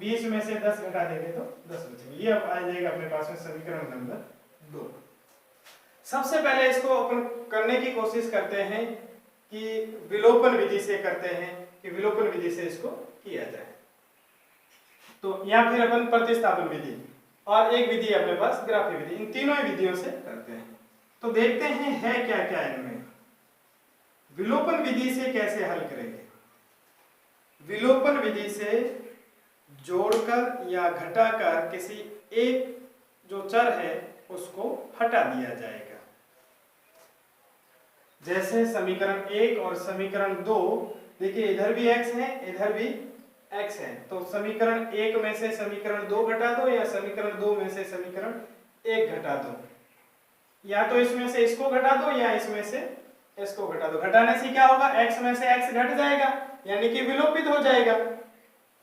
20 में से 10 घटा देंगे तो 10 बचेंगे। ये अब आ जाएगा अपने पास में समीकरण नंबर 2। सबसे पहले इसको अपन करने की कोशिश करते हैं कि विलोपन विधि से करते हैं, कि विलोपन विधि से इसको किया जाए। तो या फिर अपन प्रतिस्थापन विधि और एक विधि अपने पास ग्राफीय विधि, इन तीनों ही विधियों से करते हैं। तो देखते हैं है क्या क्या इनमें। विलोपन विधि से कैसे हल करेंगे? विलोपन विधि से जोड़कर या घटाकर किसी एक जो चर है उसको हटा दिया जाएगा। जैसे समीकरण 1 और समीकरण 2, देखिए इधर भी x है, इधर भी x है, तो समीकरण 1 में से समीकरण 2 घटा दो या समीकरण 2 में से समीकरण 1 घटा दो, या तो इसमें से इसको घटा दो या इसमें से इसको घटा दो। घटाने से क्या होगा? x में से x घट जाएगा, यानी कि विलोपित हो जाएगा।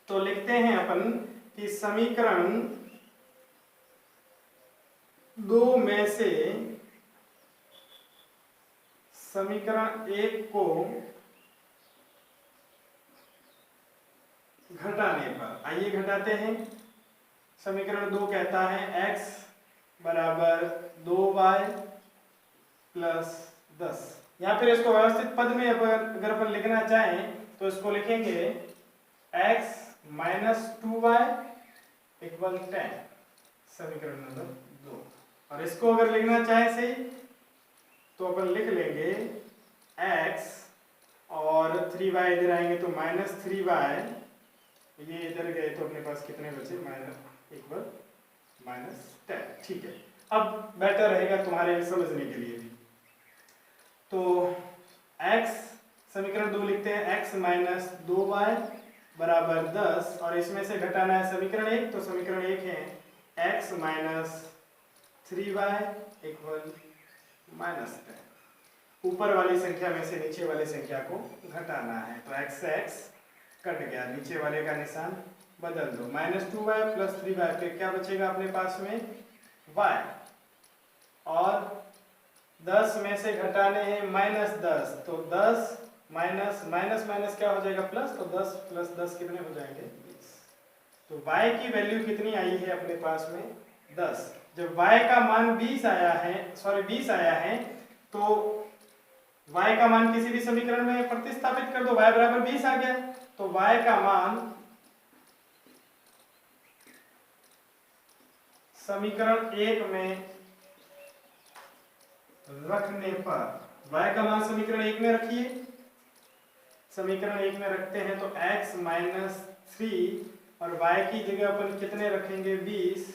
तो लिखते हैं अपन कि समीकरण 2 में से समीकरण 1 को घटाने पर, आइए घटाते हैं। समीकरण 2 कहता है x बराबर 2y प्लस 10, या फिर इसको व्यवस्थित पद में अगर अपन लिखना चाहें तो इसको लिखेंगे x माइनस 2y इक्वल 10, समीकरण नंबर 2। और इसको अगर लिखना चाहें सही तो अपन लिख लेंगे x और 3y इधर आएंगे तो माइनस 3y, ये इधर गए तो अपने पास कितने बचे? Minus equal minus 10। ठीक है, अब बेटर रहेगा तुम्हारे समझने के लिए भी। तो x समीकरण 2 लिखते हैं x माइनस 2y बराबर 10 और इसमें से घटाना है समीकरण 1, तो समीकरण 1 है x minus 3y equal minus 10। ऊपर वाली संख्या में से नीचे वाली संख्या को घटाना है, तो x से x कट गया, नीचे वाले का निशान बदल दो, माइनस 2y प्लस 3y, फिर क्या बचेगा अपने पास में y, और 10 में से घटाने हैं माइनस 10, तो 10 माइनस माइनस माइनस क्या हो जाएगा प्लस, तो 10 प्लस 10 कितने हो जाएंगे 20। तो y की वैल्यू कितनी आई है अपने पास में 10। जब y का मान 20 आया है, सॉरी 20 आया है, तो y का मान किसी भी समीकरण में प्रतिस्थापित कर दो, y बराबर 20 आ गया, तो y का मान समीकरण 1 में रखने पर, y का मान समीकरण 1 में रखिए, समीकरण 1 में रखते हैं तो x माइनस 3 और y की जगह अपन कितने रखेंगे 20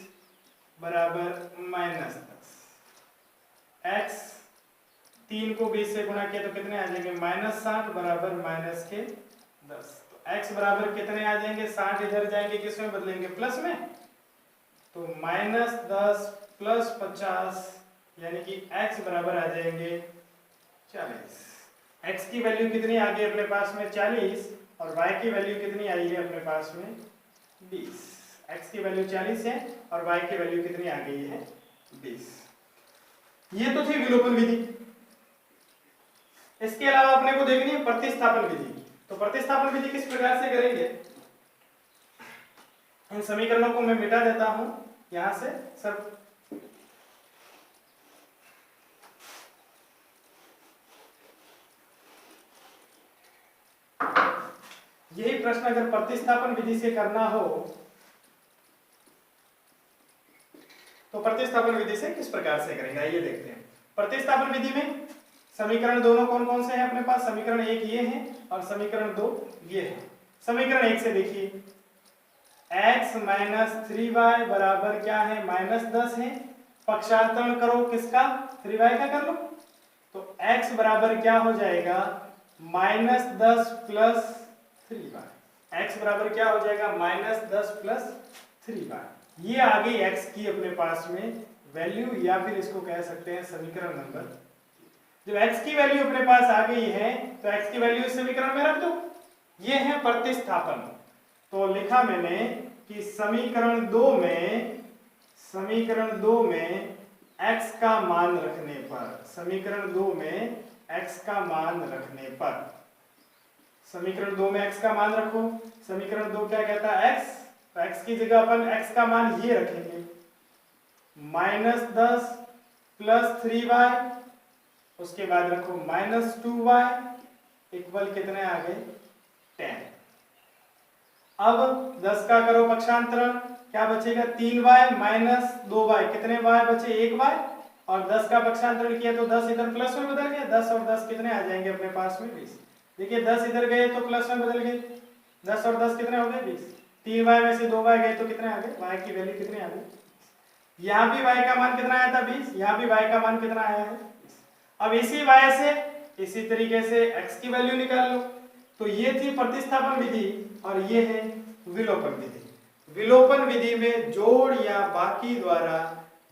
बराबर माइनस 10। x 3 को 20 से गुणा किया तो कितने आ जाएंगे माइनस 60 बराबर माइनस के 10। तो x बराबर कितने आ जाएंगे 60 इधर जाएंगे, किसमें बदलेंगे प्लस में, तो माइनस 10 प्लस 50 यानी कि x बराबर आ जाएंगे 40। x की वैल्यू कितनी आ गई अपने पास में 40 और y की वैल्यू कितनी आई है अपने पास में 20। x की वैल्यू 40 है और y की वैल्यू कितनी आ गई है 20। ये तो थी विलोपन विधि। इसके अलावा अपने को देखनी है प्रतिस्थापन विधि। तो प्रतिस्थापन विधि किस प्रकार से करेंगे, इन समीकरणों को मैं मिटा देता हूं यहां से सब। यही प्रश्न अगर प्रतिस्थापन विधि से करना हो तो प्रतिस्थापन विधि से किस प्रकार से करेंगे, आइए देखते हैं। प्रतिस्थापन विधि में समीकरण दोनों कौन कौन से हैं अपने पास, समीकरण 1 ये है और समीकरण 2 ये है। समीकरण 1 से देखिए x माइनस 3y बराबर क्या है माइनस 10 है, पक्षांतरण करो किसका 3y का कर लो, तो x बराबर क्या हो जाएगा माइनस 10 प्लस 3y, x बराबर क्या हो जाएगा माइनस 10 प्लस 3y। ये आ गई x की अपने पास में वैल्यू, या फिर इसको कह सकते हैं समीकरण नंबर। जब x की वैल्यू अपने पास आ गई है तो x की वैल्यू इस समीकरण में रख दो। ये है प्रतिस्थापन। तो लिखा मैंने कि समीकरण 2 में x का मान रखने पर, समीकरण 2 में x का मान रखने पर, समीकरण 2 में x का मान रखो। समीकरण 2 क्या कहता है x, तो x की जगह अपन x का मान ये रखेंगे माइनस 10 प्लस 3y, उसके बाद रखो माइनस 2y इक्वल कितने आ गए 10। अब 10 का करो पक्षांतरण, क्या बचेगा 3y माइनस 2y, कितने y बचे 1y, और 10 का पक्षांतरण किया तो 10 इधर प्लस में बदल गया, 10 और 10 कितने आ जाएंगे अपने पास में 20। देखिए 10 इधर गए तो प्लस में बदल गए, 10 और 10 कितने हो गए 20। 3y में से 2y गए तो कितने आ गए, y की वैल्यू कितनी आ गई, यहाँ भी y का मान कितना आया था 20, यहाँ भी y का मान कितना आया है 20। अब इसी y से इसी तरीके से x की वैल्यू निकाल लो। तो ये थी प्रतिस्थापन विधि और ये है विलोपन विधि। विलोपन विधि में जोड़ या बाकी द्वारा,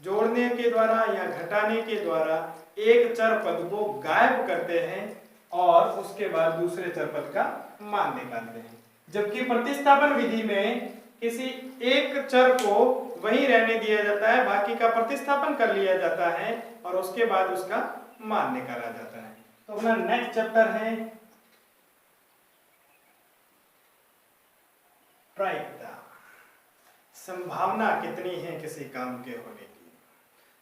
जोड़ने के द्वारा या घटाने के द्वारा एक चर पद को गायब करते हैं और उसके बाद दूसरे चर पद का मान निकालते हैं। जबकि प्रतिस्थापन विधि में किसी एक चर को वही रहने दिया जाता है, बाकी का प्रतिस्थापन कर लिया जाता है और उसके बाद उसका मान निकाला जाता है। तो अपना नेक्स्ट चैप्टर है प्रायिकता, संभावना कितनी है किसी काम के होने की।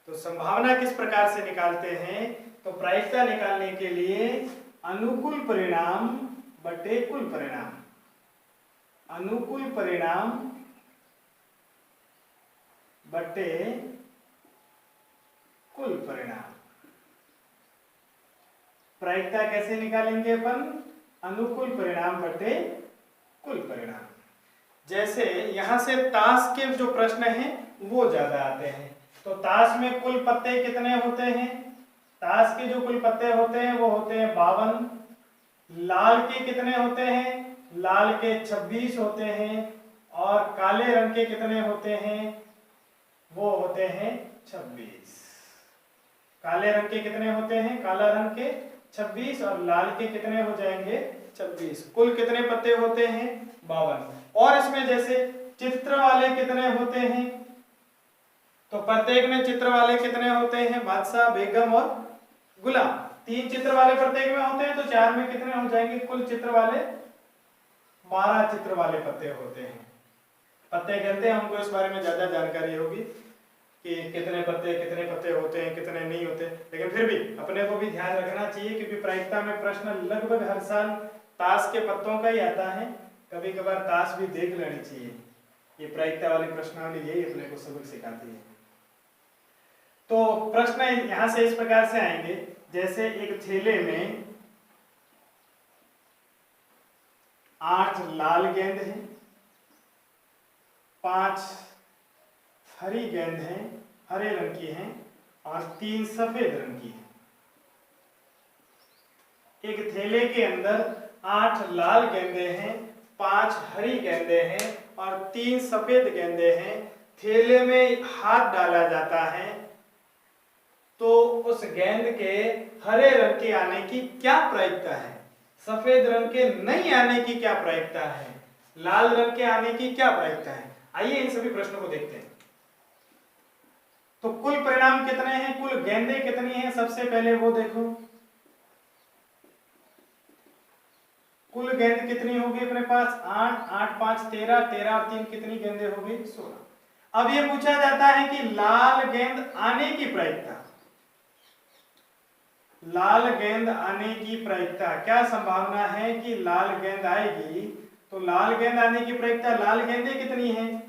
तो संभावना किस प्रकार से निकालते हैं, तो प्रायिकता निकालने के लिए अनुकूल परिणाम बटे कुल परिणाम, अनुकूल परिणाम बटे कुल परिणाम। प्रायिकता कैसे निकालेंगे अपन, अनुकूल परिणाम बटे कुल परिणाम। जैसे यहां से ताश के जो प्रश्न हैं वो ज्यादा आते हैं, तो ताश में कुल पत्ते कितने होते हैं, ताश के जो कुल पत्ते होते हैं वो होते हैं 52, लाल के कितने होते हैं? लाल के 26 होते हैं और काले रंग के कितने होते हैं? वो होते हैं 26। काले रंग के कितने होते हैं? काला रंग के 26 और लाल के कितने हो जाएंगे? 26। कुल कितने पत्ते होते हैं? 52। और इसमें जैसे चित्र वाले कितने होते हैं? तो प्रत्येक में चित्र वाले कितने होते हैं? बादशाह, बेगम और गुलाम। 3 चित्र वाले प्रत्येक में होते हैं, तो 4 में कितने हो जाएंगे? कुल चित्र वाले 12 चित्र वाले पत्ते होते हैं। पत्ते कहते हैं, हमको इस बारे में ज्यादा जानकारी होगी कि कितने पत्ते होते हैं, कितने नहीं होते, लेकिन फिर भी अपने को भी ध्यान रखना चाहिए क्योंकि प्रायिकता में प्रश्न लगभग हर साल ताश के पत्तों का ही आता है। कभी कभार ताश भी देख लेनी चाहिए। ये प्रायिकता वाली प्रश्नावली यही अपने को सबक सिखाती है। तो प्रश्न यहां से इस प्रकार से आएंगे, जैसे एक थैले में 8 लाल गेंद हैं, 5 हरी गेंद हैं, हरे रंग की हैं और 3 सफेद रंग की हैं। एक थैले के अंदर 8 लाल गेंदे हैं, 5 हरी गेंदे हैं और 3 सफेद गेंदे हैं। थैले में हाथ डाला जाता है तो उस गेंद के हरे रंग के आने की क्या प्रायिकता है? सफेद रंग के नहीं आने की क्या प्रायिकता है? लाल रंग के आने की क्या प्रायिकता है? आइए इन सभी प्रश्नों को देखते हैं। तो कुल परिणाम कितने हैं? कुल गेंदें कितनी हैं? सबसे पहले वो देखो, कुल गेंद कितनी होगी अपने पास? 8, 8, 5, 13, 13 और 3 कितनी गेंदें होगी? 16। अब ये पूछा जाता है कि लाल गेंद आने की प्रायिकता, लाल गेंद आने की प्रायिकता, क्या संभावना है कि लाल गेंद आएगी? तो लाल गेंद आने की प्रायिकता, लाल गेंदें कितनी हैं?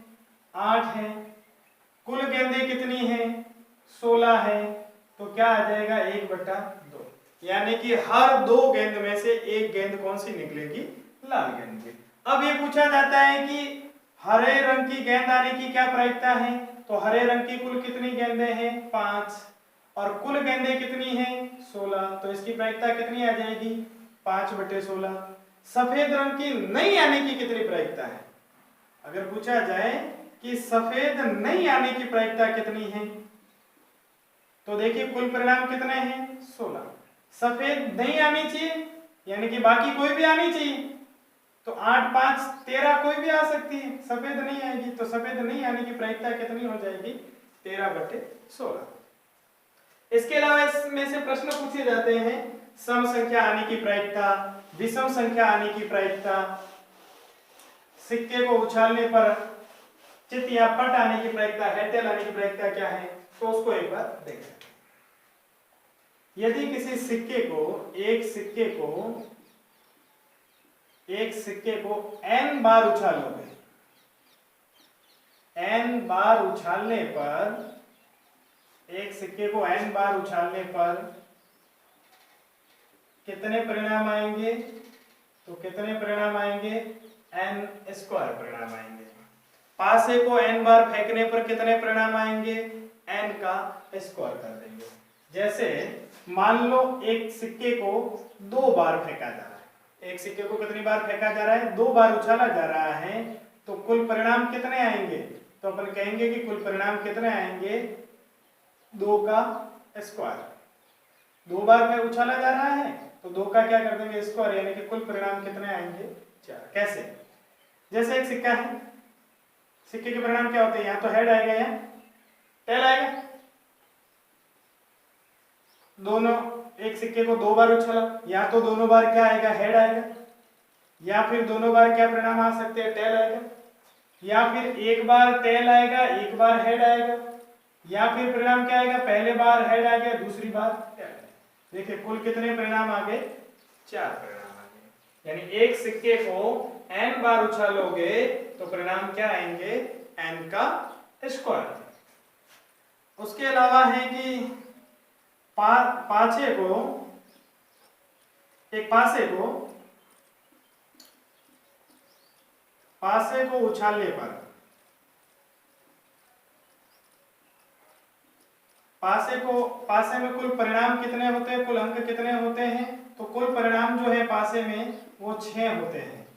8 हैं। कुल गेंदें कितनी हैं? 16 हैं। तो क्या आ जाएगा? 1/2, यानी कि हर 2 गेंद में से एक गेंद कौन सी निकलेगी? लाल गेंद की। अब ये पूछा जाता है कि हरे रंग की गेंद आने की क्या प्रायिकता है? तो हरे रंग की कुल कितनी गेंदें हैं? 5 और कुल गेंदें कितनी हैं? 16। तो इसकी प्रायिकता कितनी आ जाएगी? 5/16। सफेद रंग की नहीं आने की कितनी प्रायिकता है? अगर पूछा जाए कि सफेद नहीं आने की प्रायिकता कितनी है, तो देखिए कुल परिणाम कितने हैं? 16। सफेद नहीं आनी चाहिए, यानी कि बाकी कोई भी आनी चाहिए, तो 8, 5, 13 कोई भी आ सकती है, सफेद नहीं आएगी। तो सफेद नहीं आने की प्रायिकता कितनी हो जाएगी? 13/16। इसके अलावा इसमें से प्रश्न पूछे जाते हैं, सम संख्या आने की प्रायिकता, विषम संख्या आने की प्रायिकता, सिक्के को उछालने पर चित या पट आने की प्रायिकता, हेड आने की प्रायिकता क्या है? तो उसको एक बार देखें। यदि किसी सिक्के को, एक सिक्के को n बार उछालोगे, n बार उछालने पर, एक सिक्के को n बार उछालने पर कितने परिणाम आएंगे? तो कितने परिणाम आएंगे? n² परिणाम आएंगे। पासे को n बार फेंकने पर कितने परिणाम आएंगे? n का स्क्वायर कर देंगे। जैसे मान लो एक सिक्के को 2 बार फेंका जा रहा है, एक सिक्के को कितनी बार फेंका जा रहा है? 2 बार उछाला जा रहा है, तो कुल परिणाम कितने आएंगे? तो अपन कहेंगे कि कुल परिणाम कितने आएंगे? 2 का स्क्वायर। 2 बार में उछाला जा रहा है तो 2 का क्या कर देंगे? स्क्वायर, यानी कि कुल परिणाम कितने आएंगे? 4। कैसे? जैसे एक सिक्का है, सिक्के के परिणाम क्या होते हैं? यहाँ तो हेड आएगा, यहाँ टेल आएगा। दोनों, एक सिक्के को 2 बार उछाला, या तो दोनों बार क्या आएगा? हेड आएगा, या फिर दोनों बार क्या परिणाम आ सकते हैं? टेल आएगा, या फिर एक बार टेल आएगा, एक बार हेड आएगा, या फिर परिणाम क्या आएगा? पहले बार हेड आ गया, दूसरी बार टेल आएगा। देखिए कुल कितने परिणाम आ गए? 4 परिणाम आ गए। यानी एक सिक्के को n बार उछालोगे तो परिणाम क्या आएंगे? n का स्क्वायर। उसके अलावा है कि पासे को उछालने पर पासे में कुल परिणाम कितने होते हैं, कुल अंक कितने होते हैं? तो कुल परिणाम जो है पासे में वो 6 होते हैं।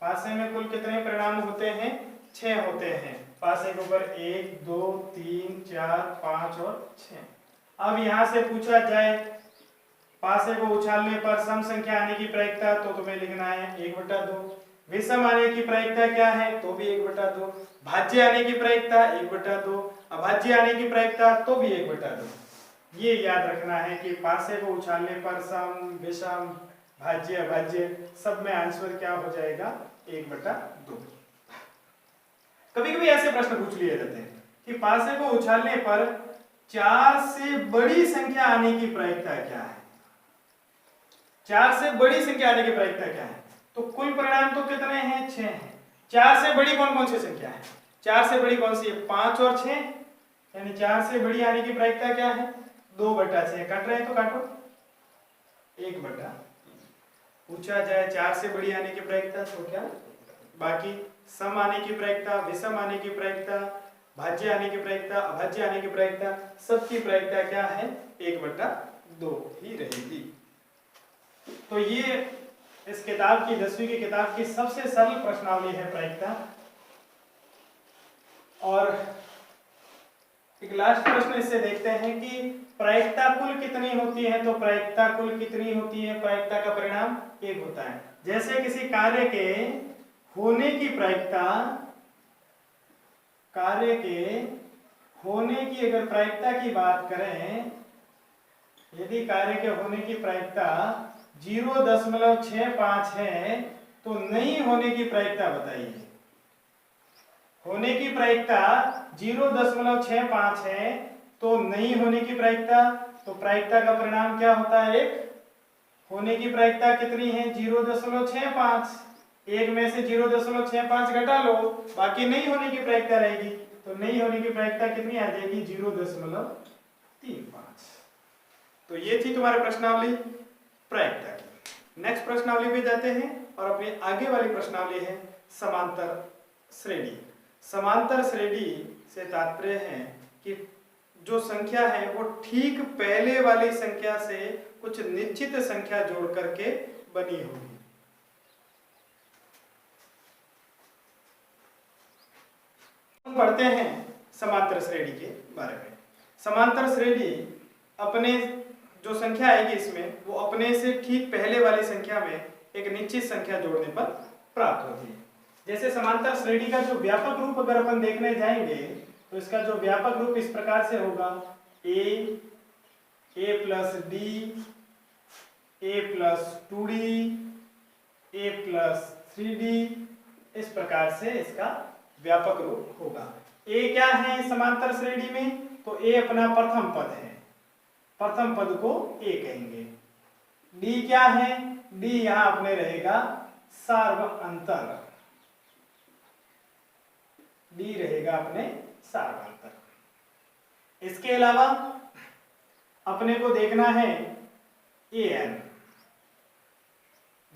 पासे में कुल कितने परिणाम होते हैं? 6 होते हैं। पासे के ऊपर 1 2 3 4 5 और 6। अब यहाँ से पूछा जाए पासे को उछालने पर सम संख्या आने की प्रायिकता, तो तुम्हें लिखना है 1/2। विषम आने की प्रायिकता क्या है? तो भी 1/2। भाज्य आने की प्रायिकता 1/2। अभाज्य आने की प्रायिकता तो भी 1/2। ये याद रखना है कि पासे को उछालने पर सम, विषम, भाज्य, अभाज्य सब में आंसर क्या हो जाएगा? 1/2। कभी कभी ऐसे प्रश्न पूछ लिए जाते हैं कि पासे को उछालने पर 4 से बड़ी संख्या आने की प्रायिकता क्या है? 4 से बड़ी संख्या आने की प्रायिकता क्या है? तो कुल परिणाम तो कितने हैं? 6 हैं। 4 से बड़ी कौन कौन सी संख्या है? 4 से बड़ी कौन सी है? 5 और 6, यानी 4 से बड़ी आने की प्रायिकता क्या है? 2/6। काट रहे हैं तो काटो 1/। पूछा जाए 4 से बड़ी आने की प्रायिकता तो क्या? बाकी सम आने की प्रायिकता, विषम आने की प्रायिकता, भाज्य आने की प्रायिकता, अभाज्य आने की प्रायिकता, सबकी प्रायिकता क्या है? 1/2 ही रहेगी। तो ये इस किताब की 10वीं की किताब की सबसे सरल प्रश्नावली है प्रायिकता। और एक लास्ट प्रश्न इससे देखते हैं कि प्रायिकता कुल कितनी होती है? तो प्रायिकता कुल कितनी होती है? प्रायिकता का परिणाम 1 होता है। जैसे किसी कार्य के होने की प्रायिकता, कार्य के होने की अगर प्रायिकता की बात करें, यदि कार्य के होने की प्रायिकता 0.65 है तो नहीं होने की प्रायिकता बताइए। होने की प्रायिकता 0.65 है तो नहीं होने की प्रायिकता, तो प्रायिकता का परिणाम क्या होता है? 1। होने की प्रायिकता कितनी है? 0.65। 1 में से 0.65 घटा लो, बाकी नहीं होने की प्रायिकता रहेगी। तो नहीं होने की प्रायिकता कितनी आ जाएगी? 0.35। तो ये थी तुम्हारी प्रश्नावली प्रायिकता की। नेक्स्ट प्रश्नावली पे जाते हैं और अपनी आगे वाली प्रश्नावली है समांतर श्रेणी। समांतर श्रेणी से तात्पर्य है कि जो संख्या है वो ठीक पहले वाली संख्या से कुछ निश्चित संख्या जोड़ करके बनी होगी। हम पढ़ते हैं समांतर श्रेणी के बारे में। समांतर श्रेणी अपने जो संख्या आएगी इसमें वो अपने से ठीक पहले वाली संख्या में एक निश्चित संख्या जोड़ने पर प्राप्त होती है। जैसे समांतर श्रेणी का जो व्यापक रूप अगर अपन देखने जाएंगे तो इसका जो व्यापक रूप इस प्रकार से होगा: a plus D, a plus 2d, a plus 3d, इस प्रकार से इसका व्यापक रूप होगा। a क्या है समांतर श्रेणी में? तो a अपना प्रथम पद है, प्रथम पद को a कहेंगे। d क्या है? d यहां अपने रहेगा सार्वअंतर, d रहेगा अपने सार्वअंतर। इसके अलावा अपने को देखना है an।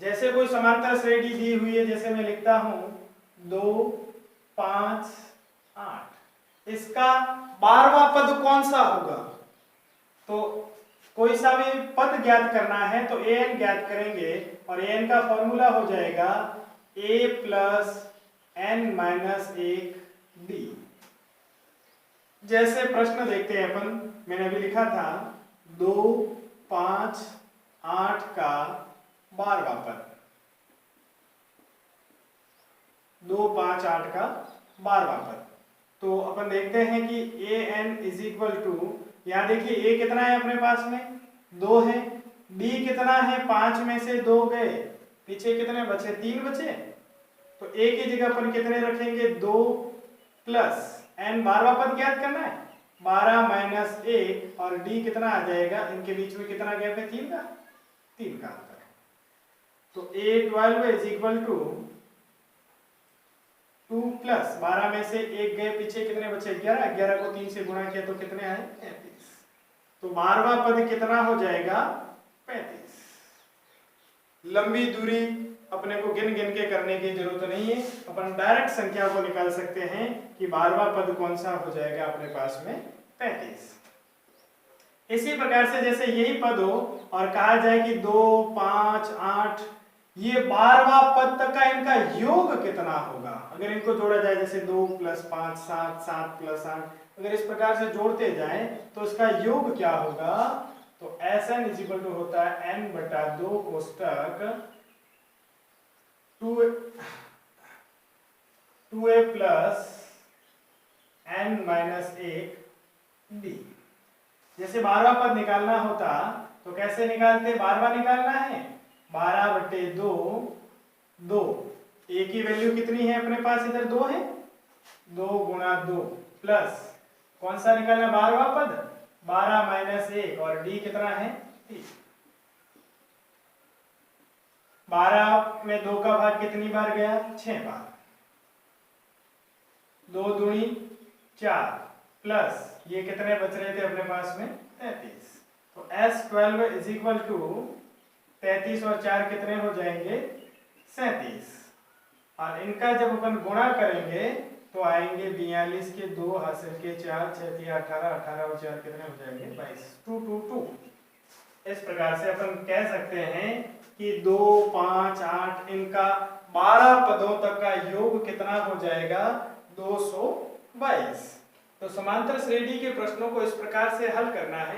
जैसे कोई समांतर श्रेणी दी हुई है, जैसे मैं लिखता हूं 2 5 8, इसका 12वां पद कौन सा होगा? तो कोई सा भी पद ज्ञात करना है तो an ज्ञात करेंगे और an का फॉर्मूला हो जाएगा a plus n minus 1 d। जैसे प्रश्न देखते हैं अपन, मैंने अभी लिखा था 2 5 8 का 12वां पद, 2 5 8 का 12वां पद। तो अपन देखते हैं कि an इज इक्वल टू, यहाँ देखिए a कितना है अपने पास में? 2 है। d कितना है? 5 में से 2 गए, पीछे कितने बचे? 3 बचे। तो a की जगह अपन कितने रखेंगे? 2 प्लस n 12वां पद ज्ञात करना है, 12 माइनस 1, और d कितना आ जाएगा? इनके बीच में कितना गैप है? 3 का अंतर। तो a12 is equal to 2 plus 12 में से 1 गए, पीछे कितने बचे? 11। 11 को 3 से गुणा किया तो कितने आए? 35। तो 12वां पद कितना हो जाएगा? 35। लंबी दूरी अपने को गिन गिन के करने की जरूरत नहीं है, अपन डायरेक्ट संख्या को निकाल सकते हैं कि 12वां पद कौन सा हो जाएगा अपने पास में? 35। इसी प्रकार से जैसे यही पद हो और कहा जाए कि 2, 5, 8, ये 12वां पद तक का इनका योग कितना होगा, अगर इनको जोड़ा जाए जैसे 2 + 5 7, 7 + 8, अगर इस प्रकार से जोड़ते जाएं तो इसका योग क्या होगा, तो Sn = होता है n/2 कोष्टक 2a + n - 1 d। जैसे 12वां पद निकालना होता तो कैसे निकालते, 12वां निकालना है 12/2 2, a की वैल्यू कितनी है अपने पास, इधर 2 है, 2 × 2 प्लस कौन सा निकालना 12वां पद, 12 - 1 और d कितना है 3। 12 में 2 का भाग कितनी बार गया, 6 बार, 2 दूनी 4 प्लस ये कितने बच रहे थे अपने पास में 33। तो S12 = 33 और 4 कितने हो जाएंगे 37, और इनका जब अपन गुणा करेंगे तो आएंगे 42 के 2 हासिल के 4, 6 × 18, 18 और 4 कितने हो जाएंगे 22, 2 2 2। इस प्रकार से अपन कह सकते हैं कि 2, 5, 8 इनका 12 पदों तक का योग कितना हो जाएगा 222। तो समांतर श्रेणी के प्रश्नों को इस प्रकार से हल करना है।